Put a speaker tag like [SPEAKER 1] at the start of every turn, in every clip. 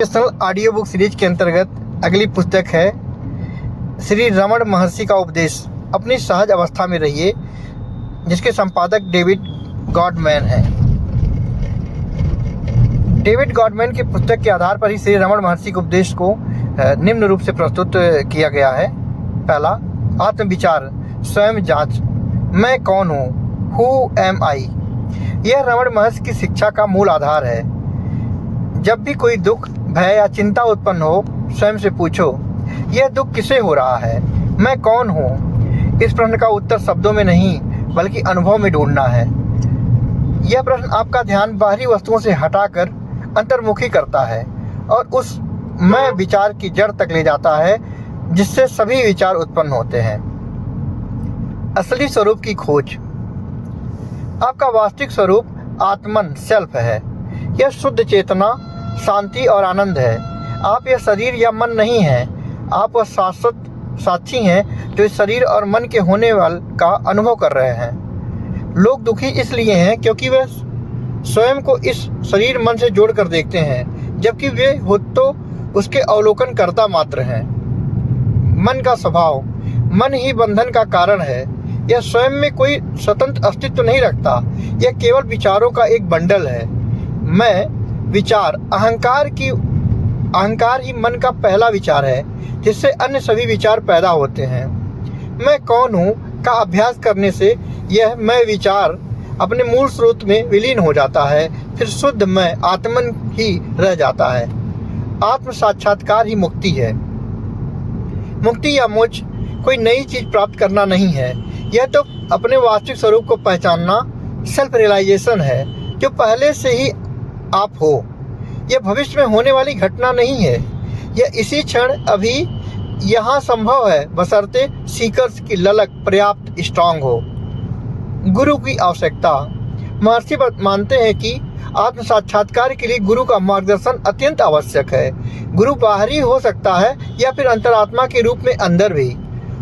[SPEAKER 1] Educational audio book series के अंतर्गत अगली पुस्तक है श्री रमण महर्षि का उपदेश अपनी सहज अवस्था में रहिए, जिसके संपादक डेविड गॉडमैन हैं। डेविड गॉडमैन की पुस्तक के आधार पर ही श्री रमण महर्षि के उपदेश को निम्न रूप से प्रस्तुत किया गया है। पहला, आत्मविचार, स्वयं जांच, मैं कौन हूँ, हु एम आई। यह रमण महर्षि की शिक्षा का मूल आधार है। जब भी कोई दुख, भय या चिंता उत्पन्न हो, स्वयं से पूछो, यह दुख किसे हो रहा है, मैं कौन हूँ। इस प्रश्न का उत्तर शब्दों में नहीं बल्कि अनुभव में ढूंढना है। यह प्रश्न आपका ध्यान बाहरी वस्तुओं से हटाकर अंतर्मुखी करता है और उस मैं विचार की जड़ तक ले जाता है जिससे सभी विचार उत्पन्न होते हैं। असली स्वरूप की खोज। आपका वास्तविक स्वरूप आत्मन, सेल्फ है। यह शुद्ध चेतना, शांति और आनंद है। आप यह शरीर या मन नहीं हैं। आप वह शाश्वत साक्षी हैं जो इस शरीर और मन के होने वाले का अनुभव कर रहे हैं। लोग दुखी इसलिए हैं क्योंकि वे स्वयं को इस शरीर मन से जोड़कर देखते हैं, जबकि वे खुद तो उसके अवलोकन करता मात्र हैं। मन का स्वभाव। मन ही बंधन का कारण है। यह स्वयं में कोई स्वतंत्र अस्तित्व नहीं रखता। यह केवल विचारों का एक बंडल है। मैं विचार, अहंकार ही मन का पहला विचार है, जिससे अन्य सभी विचार पैदा होते हैं। मैं कौन हूँ का अभ्यास करने से यह मैं विचार अपने मूल स्रोत में विलीन हो जाता है। फिर शुद्ध मैं आत्मन ही रह जाता है। आत्म साक्षात्कार ही मुक्ति है। मुक्ति या मोक्ष कोई नई चीज प्राप्त करना नहीं है। यह तो अपने वास्तविक स्वरूप को पहचानना, सेल्फ रियलाइजेशन है, जो पहले से ही आप हो। यह भविष्य में होने वाली घटना नहीं है। यह इसी क्षण अभी यहाँ संभव है, बशर्ते सीकर्स की ललक पर्याप्त स्ट्रांग हो। गुरु की आवश्यकता। महर्षि मानते हैं कि आत्म साक्षात्कार के लिए गुरु का मार्गदर्शन अत्यंत आवश्यक है। गुरु बाहरी हो सकता है या फिर अंतरात्मा के रूप में अंदर भी।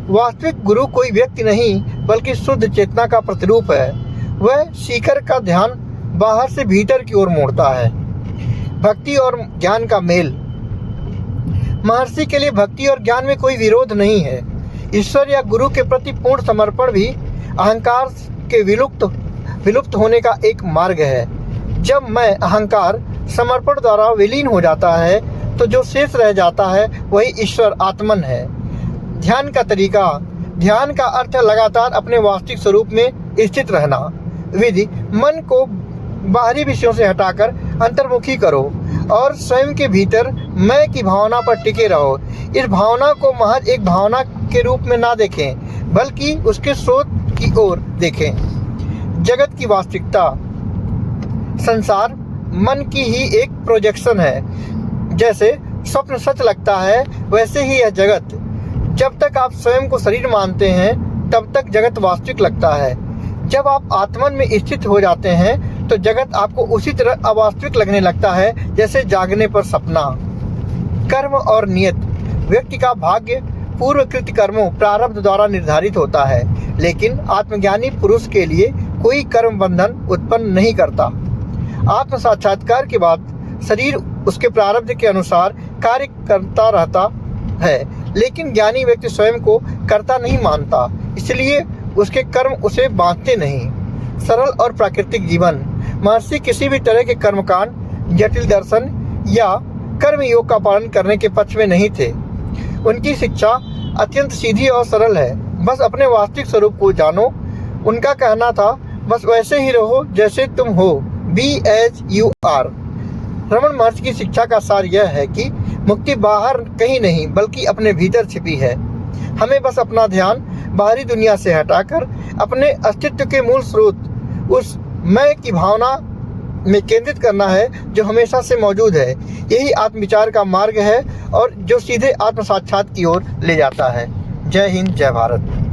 [SPEAKER 1] वास्तविक गुरु कोई व्यक्ति नहीं बल्कि शुद्ध चेतना का प्रतिरूप है। वह सीकर का ध्यान बाहर से भीतर की ओर मोड़ता है। भक्ति और ज्ञान का मेल। महर्षि के लिए भक्ति और ज्ञान में कोई विरोध नहीं है। ईश्वर या गुरु के प्रति पूर्ण समर्पण भी अहंकार के विलुप्त होने का एक मार्ग है। जब मैं अहंकार समर्पण द्वारा विलीन हो जाता है तो जो शेष रह जाता है वही ईश्वर आत्मन है। ध्यान का तरीका। ध्यान का अर्थ है लगातार अपने वास्तविक स्वरूप में स्थित रहना। विधि। मन को बाहरी विषयों से हटाकर अंतर्मुखी करो और स्वयं के भीतर मैं की भावना पर टिके रहो। इस भावना को महज एक भावना के रूप में ना देखें बल्कि उसके स्रोत की ओर देखें। जगत की वास्तविकता। संसार मन की ही एक प्रोजेक्शन है। जैसे स्वप्न सच लगता है वैसे ही यह जगत। जब तक आप स्वयं को शरीर मानते हैं तब तक जगत वास्तविक लगता है। जब आप आत्मन में स्थित हो जाते हैं तो जगत आपको उसी तरह अवास्तविक लगने लगता है जैसे जागने पर सपना। कर्म और नियत। व्यक्ति का भाग्य पूर्वकृत कर्मों प्रारब्ध द्वारा निर्धारित होता है, लेकिन आत्मज्ञानी पुरुष के लिए कोई कर्म बंधन उत्पन्न नहीं करता। आत्म साक्षात्कार के बाद शरीर उसके प्रारब्ध के अनुसार कार्य करता रहता है, लेकिन ज्ञानी व्यक्ति स्वयं को कर्ता नहीं मानता, इसलिए उसके कर्म उसे बांधते नहीं। सरल और प्राकृतिक जीवन। महर्षि किसी भी तरह के कर्मकांड, जटिल दर्शन या कर्म योग का पालन करने के पक्ष में नहीं थे। उनकी शिक्षा अत्यंत सीधी और सरल है। बस अपने वास्तविक स्वरूप को जानो। उनका कहना था, बस वैसे ही रहो जैसे तुम हो, बी एज यू आर। रमण महर्षि की शिक्षा का सार यह है कि मुक्ति बाहर कहीं नहीं बल्कि अपने भीतर छिपी है। हमें बस अपना ध्यान बाहरी दुनिया से हटाकर अपने अस्तित्व के मूल स्रोत, उस मैं की भावना में केंद्रित करना है जो हमेशा से मौजूद है। यही आत्मविचार का मार्ग है और जो सीधे आत्म साक्षात की ओर ले जाता है। जय हिंद, जय भारत।